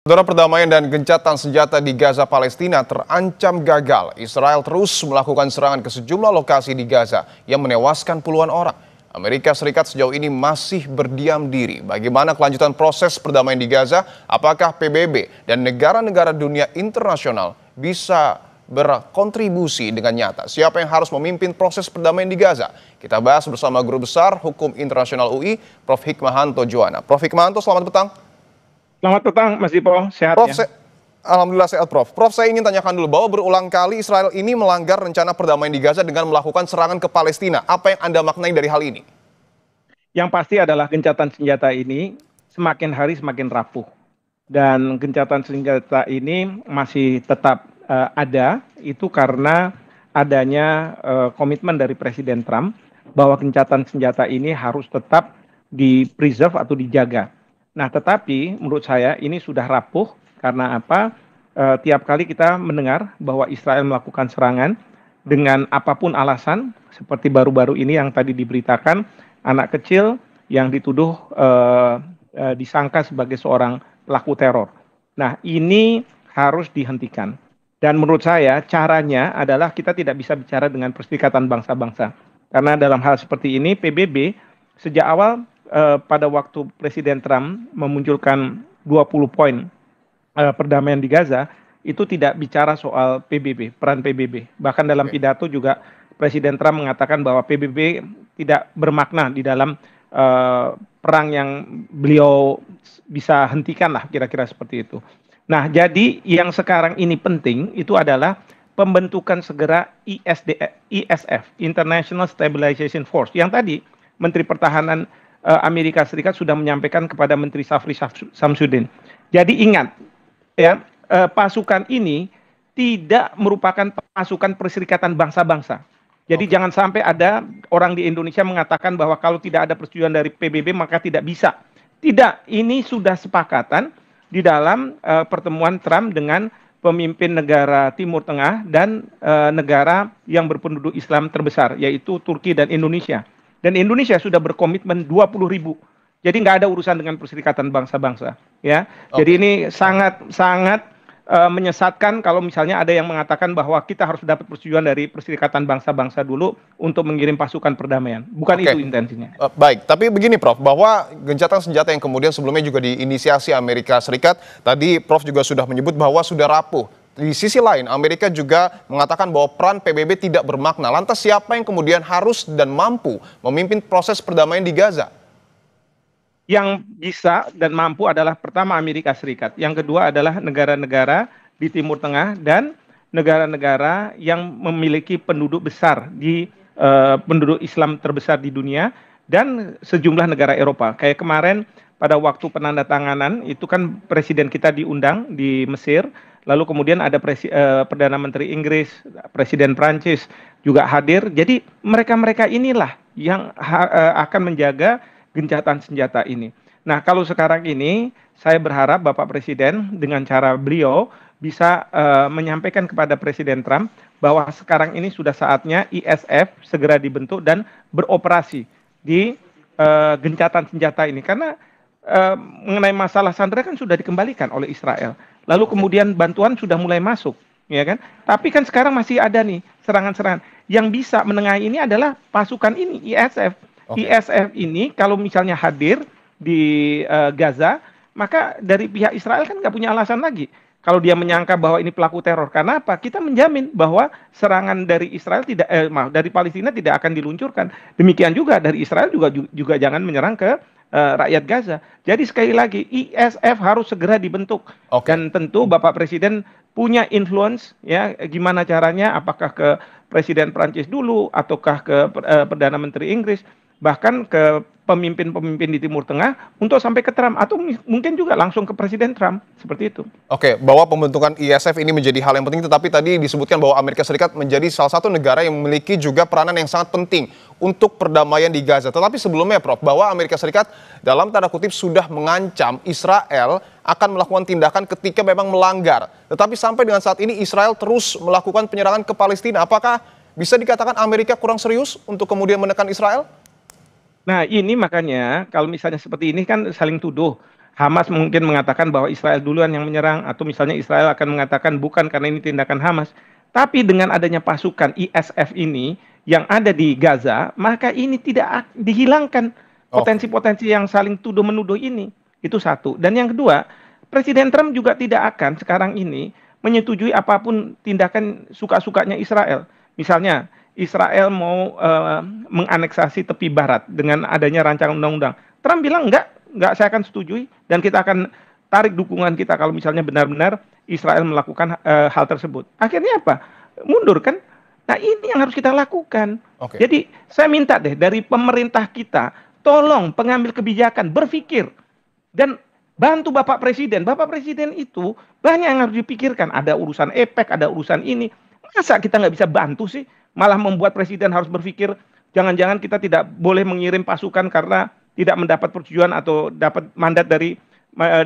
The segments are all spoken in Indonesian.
Saudara, perdamaian dan gencatan senjata di Gaza, Palestina terancam gagal. Israel terus melakukan serangan ke sejumlah lokasi di Gaza yang menewaskan puluhan orang. Amerika Serikat sejauh ini masih berdiam diri. Bagaimana kelanjutan proses perdamaian di Gaza? Apakah PBB dan negara-negara dunia internasional bisa berkontribusi dengan nyata? Siapa yang harus memimpin proses perdamaian di Gaza? Kita bahas bersama Guru Besar Hukum Internasional UI, Prof. Hikmahanto Juwana. Prof. Hikmahanto, selamat petang. Selamat petang, Mas Dipo. Sehat Prof, ya? Alhamdulillah sehat, Prof. Prof, saya ingin tanyakan dulu bahwa berulang kali Israel ini melanggar rencana perdamaian di Gaza dengan melakukan serangan ke Palestina. Apa yang Anda maknai dari hal ini? Yang pasti adalah gencatan senjata ini semakin hari semakin rapuh. Dan gencatan senjata ini masih tetap ada, itu karena adanya komitmen dari Presiden Trump bahwa gencatan senjata ini harus tetap di-preserve atau dijaga. Nah, tetapi menurut saya ini sudah rapuh karena apa? Tiap kali kita mendengar bahwa Israel melakukan serangan dengan apapun alasan, seperti baru-baru ini yang tadi diberitakan, anak kecil yang dituduh disangka sebagai seorang pelaku teror. Nah, ini harus dihentikan. Dan menurut saya caranya adalah kita tidak bisa bicara dengan Perserikatan Bangsa-Bangsa. Karena dalam hal seperti ini PBB sejak awal pada waktu Presiden Trump memunculkan 20 poin perdamaian di Gaza, itu tidak bicara soal PBB, peran PBB. Bahkan dalam pidato juga Presiden Trump mengatakan bahwa PBB tidak bermakna di dalam perang yang beliau bisa hentikan lah, kira-kira seperti itu. Nah, jadi yang sekarang ini penting itu adalah pembentukan segera ISF, International Stabilization Force, yang tadi Menteri Pertahanan Amerika Serikat sudah menyampaikan kepada Menteri Safri Samsudin. Jadi ingat, ya, pasukan ini tidak merupakan pasukan Perserikatan Bangsa-Bangsa. Jadi jangan sampai ada orang di Indonesia mengatakan bahwa kalau tidak ada persetujuan dari PBB maka tidak bisa. Tidak, ini sudah sepakatan di dalam pertemuan Trump dengan pemimpin negara Timur Tengah dan negara yang berpenduduk Islam terbesar, yaitu Turki dan Indonesia. Dan Indonesia sudah berkomitmen 20.000. Jadi nggak ada urusan dengan Perserikatan Bangsa-Bangsa, ya. Jadi ini sangat menyesatkan kalau misalnya ada yang mengatakan bahwa kita harus dapat persetujuan dari Perserikatan Bangsa-Bangsa dulu untuk mengirim pasukan perdamaian. Bukan itu intensinya. Baik, tapi begini Prof, bahwa gencatan senjata yang kemudian sebelumnya juga diinisiasi Amerika Serikat, tadi Prof juga sudah menyebut bahwa sudah rapuh. Di sisi lain, Amerika juga mengatakan bahwa peran PBB tidak bermakna. Lantas siapa yang kemudian harus dan mampu memimpin proses perdamaian di Gaza? Yang bisa dan mampu adalah pertama Amerika Serikat. Yang kedua adalah negara-negara di Timur Tengah dan negara-negara yang memiliki penduduk besar di penduduk Islam terbesar di dunia dan sejumlah negara Eropa. Kayak kemarin pada waktu penandatanganan itu kan presiden kita diundang di Mesir. Lalu kemudian ada Perdana Menteri Inggris, Presiden Prancis juga hadir. Jadi mereka-mereka inilah yang akan menjaga gencatan senjata ini. Nah, kalau sekarang ini saya berharap Bapak Presiden dengan cara beliau bisa menyampaikan kepada Presiden Trump bahwa sekarang ini sudah saatnya ISF segera dibentuk dan beroperasi di gencatan senjata ini. Karena mengenai masalah sandera kan sudah dikembalikan oleh Israel. Lalu kemudian bantuan sudah mulai masuk, ya kan? Tapi kan sekarang masih ada nih serangan-serangan. Yang bisa menengahi ini adalah pasukan ini, ISF. ISF ini kalau misalnya hadir di Gaza, maka dari pihak Israel kan nggak punya alasan lagi. Kalau dia menyangka bahwa ini pelaku teror, karena apa? Kita menjamin bahwa serangan dari Israel dari Palestina tidak akan diluncurkan. Demikian juga dari Israel juga jangan menyerang ke rakyat Gaza. Jadi sekali lagi ISF harus segera dibentuk. Dan tentu Bapak Presiden punya influence, ya, gimana caranya, apakah ke Presiden Prancis dulu ataukah ke Perdana Menteri Inggris, bahkan ke pemimpin-pemimpin di Timur Tengah untuk sampai ke Trump atau mungkin juga langsung ke Presiden Trump, seperti itu. Bahwa pembentukan ISF ini menjadi hal yang penting, tetapi tadi disebutkan bahwa Amerika Serikat menjadi salah satu negara yang memiliki juga peranan yang sangat penting untuk perdamaian di Gaza. Tetapi sebelumnya Prof, bahwa Amerika Serikat dalam tanda kutip sudah mengancam Israel akan melakukan tindakan ketika memang melanggar. Tetapi sampai dengan saat ini Israel terus melakukan penyerangan ke Palestina. Apakah bisa dikatakan Amerika kurang serius untuk kemudian menekan Israel? Nah, ini makanya kalau misalnya seperti ini kan saling tuduh. Hamas mungkin mengatakan bahwa Israel duluan yang menyerang, atau misalnya Israel akan mengatakan bukan karena ini tindakan Hamas. Tapi dengan adanya pasukan ISF ini yang ada di Gaza, maka ini tidak dihilangkan Oke. potensi-potensi yang saling tuduh-menuduh ini. Itu satu. Dan yang kedua, Presiden Trump juga tidak akan sekarang ini menyetujui apapun tindakan suka-sukanya Israel. Misalnya, Israel mau menganeksasi tepi barat dengan adanya rancangan undang-undang. Trump bilang enggak, saya akan setujui dan kita akan tarik dukungan kita kalau misalnya benar-benar Israel melakukan hal tersebut. Akhirnya apa? Mundur kan? Nah, ini yang harus kita lakukan. Oke. Jadi saya minta deh dari pemerintah kita, tolong pengambil kebijakan berpikir dan bantu Bapak Presiden. Bapak Presiden itu banyak yang harus dipikirkan. Ada urusan EPEC, ada urusan ini. Masa kita nggak bisa bantu sih? Malah membuat Presiden harus berpikir, jangan-jangan kita tidak boleh mengirim pasukan karena tidak mendapat persetujuan atau dapat mandat dari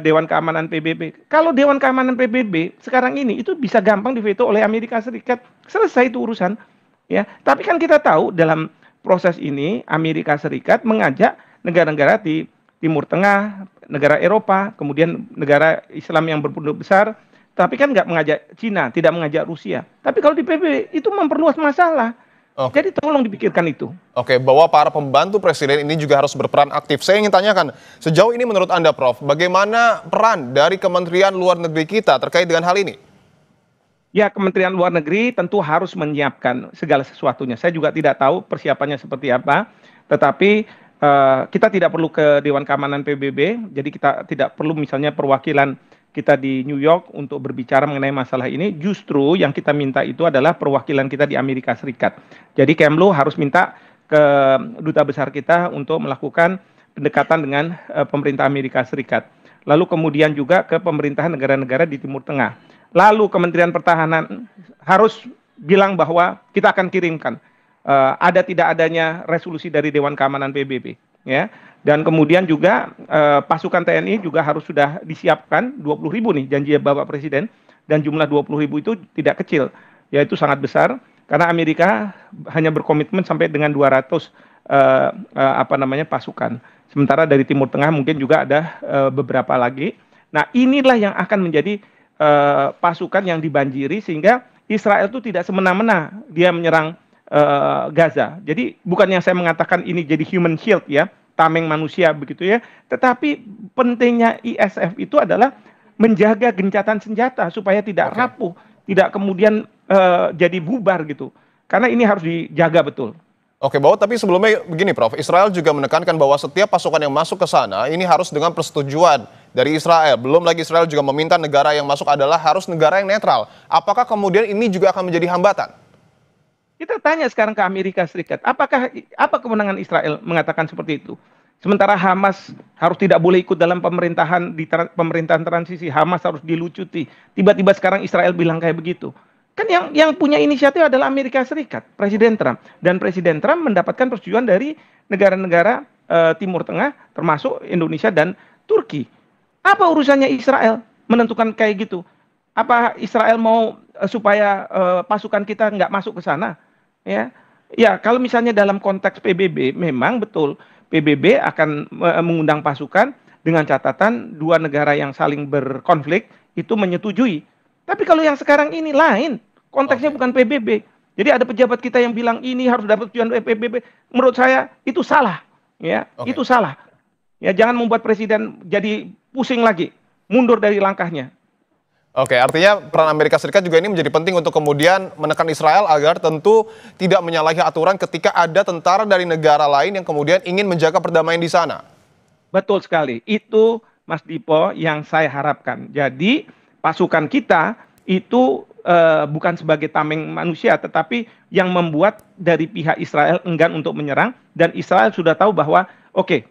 Dewan Keamanan PBB. Kalau Dewan Keamanan PBB sekarang ini itu bisa gampang diveto oleh Amerika Serikat. Selesai itu urusan. Ya, tapi kan kita tahu dalam proses ini Amerika Serikat mengajak negara-negara di Timur Tengah, negara Eropa, kemudian negara Islam yang berpenduduk besar, tapi kan nggak mengajak Cina, tidak mengajak Rusia. Tapi kalau di PBB itu memperluas masalah. Oke. Jadi tolong dipikirkan itu. Oke, bahwa para pembantu presiden ini juga harus berperan aktif. Saya ingin tanyakan, sejauh ini menurut Anda, Prof, bagaimana peran dari Kementerian Luar Negeri kita terkait dengan hal ini? Ya, Kementerian Luar Negeri tentu harus menyiapkan segala sesuatunya. Saya juga tidak tahu persiapannya seperti apa, tetapi kita tidak perlu ke Dewan Keamanan PBB, jadi kita tidak perlu misalnya perwakilan kita di New York untuk berbicara mengenai masalah ini. Justru yang kita minta itu adalah perwakilan kita di Amerika Serikat. Jadi Kemlu harus minta ke duta besar kita untuk melakukan pendekatan dengan pemerintah Amerika Serikat. Lalu kemudian juga ke pemerintahan negara-negara di Timur Tengah. Lalu Kementerian Pertahanan harus bilang bahwa kita akan kirimkan ada tidak adanya resolusi dari Dewan Keamanan PBB, ya. Dan kemudian juga pasukan TNI juga harus sudah disiapkan 20.000 nih janji Bapak Presiden, dan jumlah 20.000 itu tidak kecil, yaitu sangat besar karena Amerika hanya berkomitmen sampai dengan 200 pasukan. Sementara dari Timur Tengah mungkin juga ada beberapa lagi. Nah, inilah yang akan menjadi pasukan yang dibanjiri sehingga Israel itu tidak semena-mena dia menyerang Gaza. Jadi bukan yang saya mengatakan ini jadi human shield ya, tameng manusia begitu ya, tetapi pentingnya ISF itu adalah menjaga gencatan senjata supaya tidak rapuh, tidak kemudian jadi bubar gitu. Karena ini harus dijaga betul. Oke, bahwa tapi sebelumnya begini, Prof. Israel juga menekankan bahwa setiap pasukan yang masuk ke sana ini harus dengan persetujuan dari Israel. Belum lagi Israel juga meminta negara yang masuk adalah harus negara yang netral. Apakah kemudian ini juga akan menjadi hambatan? Kita tanya sekarang ke Amerika Serikat, apa kemenangan Israel mengatakan seperti itu? Sementara Hamas harus tidak boleh ikut dalam pemerintahan pemerintahan transisi, Hamas harus dilucuti. Tiba-tiba sekarang Israel bilang kayak begitu. Kan yang punya inisiatif adalah Amerika Serikat, Presiden Trump. Dan Presiden Trump mendapatkan persetujuan dari negara-negara Timur Tengah, termasuk Indonesia dan Turki. Apa urusannya Israel menentukan kayak gitu? Apa Israel mau supaya pasukan kita nggak masuk ke sana? Ya, kalau misalnya dalam konteks PBB, memang betul PBB akan mengundang pasukan dengan catatan dua negara yang saling berkonflik itu menyetujui. Tapi kalau yang sekarang ini lain, konteksnya bukan PBB. Jadi ada pejabat kita yang bilang ini harus dapat persetujuan dari PBB. Menurut saya itu salah, ya, itu salah. Ya, jangan membuat presiden jadi pusing lagi, mundur dari langkahnya. Oke, artinya peran Amerika Serikat juga ini menjadi penting untuk kemudian menekan Israel agar tentu tidak menyalahi aturan ketika ada tentara dari negara lain yang kemudian ingin menjaga perdamaian di sana. Betul sekali, itu Mas Dipo yang saya harapkan. Jadi pasukan kita itu bukan sebagai tameng manusia, tetapi yang membuat dari pihak Israel enggan untuk menyerang, dan Israel sudah tahu bahwa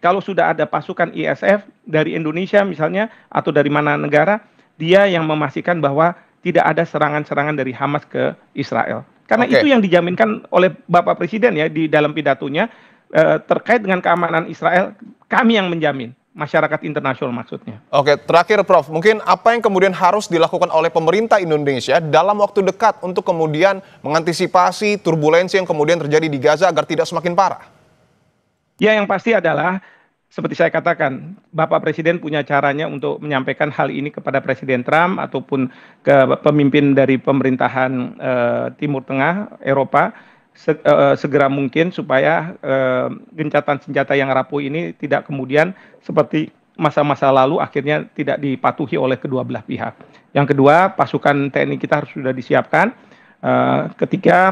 kalau sudah ada pasukan ISF dari Indonesia misalnya atau dari mana negara, dia yang memastikan bahwa tidak ada serangan-serangan dari Hamas ke Israel. Karena itu yang dijaminkan oleh Bapak Presiden ya di dalam pidatonya terkait dengan keamanan Israel, kami yang menjamin. Masyarakat internasional maksudnya. Oke, terakhir Prof, mungkin apa yang kemudian harus dilakukan oleh pemerintah Indonesia dalam waktu dekat untuk kemudian mengantisipasi turbulensi yang kemudian terjadi di Gaza agar tidak semakin parah? Ya, yang pasti adalah seperti saya katakan, Bapak Presiden punya caranya untuk menyampaikan hal ini kepada Presiden Trump ataupun ke pemimpin dari pemerintahan Timur Tengah, Eropa, segera mungkin supaya gencatan senjata yang rapuh ini tidak kemudian seperti masa-masa lalu akhirnya tidak dipatuhi oleh kedua belah pihak. Yang kedua, pasukan TNI kita harus sudah disiapkan ketika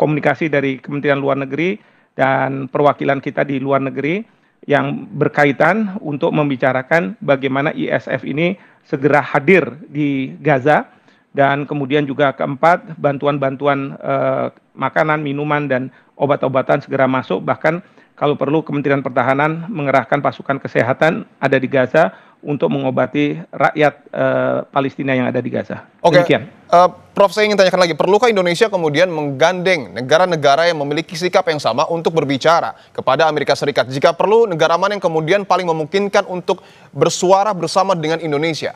komunikasi dari Kementerian Luar Negeri dan perwakilan kita di luar negeri yang berkaitan untuk membicarakan bagaimana ISF ini segera hadir di Gaza, dan kemudian juga keempat, bantuan-bantuan makanan, minuman, dan obat-obatan segera masuk, bahkan kalau perlu Kementerian Pertahanan mengerahkan pasukan kesehatan ada di Gaza untuk mengobati rakyat Palestina yang ada di Gaza. Oke, Demikian. Prof, saya ingin tanyakan lagi, perlukah Indonesia kemudian menggandeng negara-negara yang memiliki sikap yang sama untuk berbicara kepada Amerika Serikat? Jika perlu, negara mana yang kemudian paling memungkinkan untuk bersuara bersama dengan Indonesia?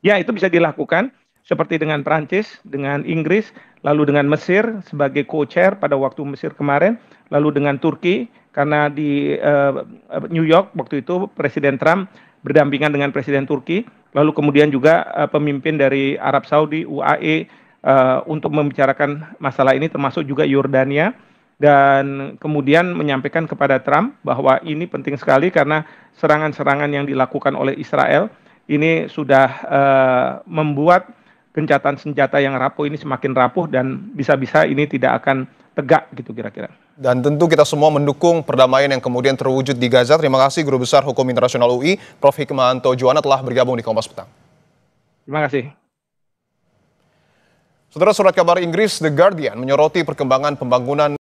Ya, itu bisa dilakukan seperti dengan Prancis, dengan Inggris, lalu dengan Mesir sebagai co-chair pada waktu Mesir kemarin, lalu dengan Turki, karena di New York waktu itu Presiden Trump berdampingan dengan Presiden Turki, lalu kemudian juga pemimpin dari Arab Saudi, UAE, untuk membicarakan masalah ini, termasuk juga Yordania, dan kemudian menyampaikan kepada Trump bahwa ini penting sekali karena serangan-serangan yang dilakukan oleh Israel ini sudah membuat gencatan senjata yang rapuh ini semakin rapuh dan bisa-bisa ini tidak akan tegak gitu kira-kira. Dan tentu kita semua mendukung perdamaian yang kemudian terwujud di Gaza. Terima kasih Guru Besar Hukum Internasional UI, Prof. Hikmahanto Juwana telah bergabung di Kompas Petang. Terima kasih. Saudara, surat kabar Inggris The Guardian menyoroti perkembangan pembangunan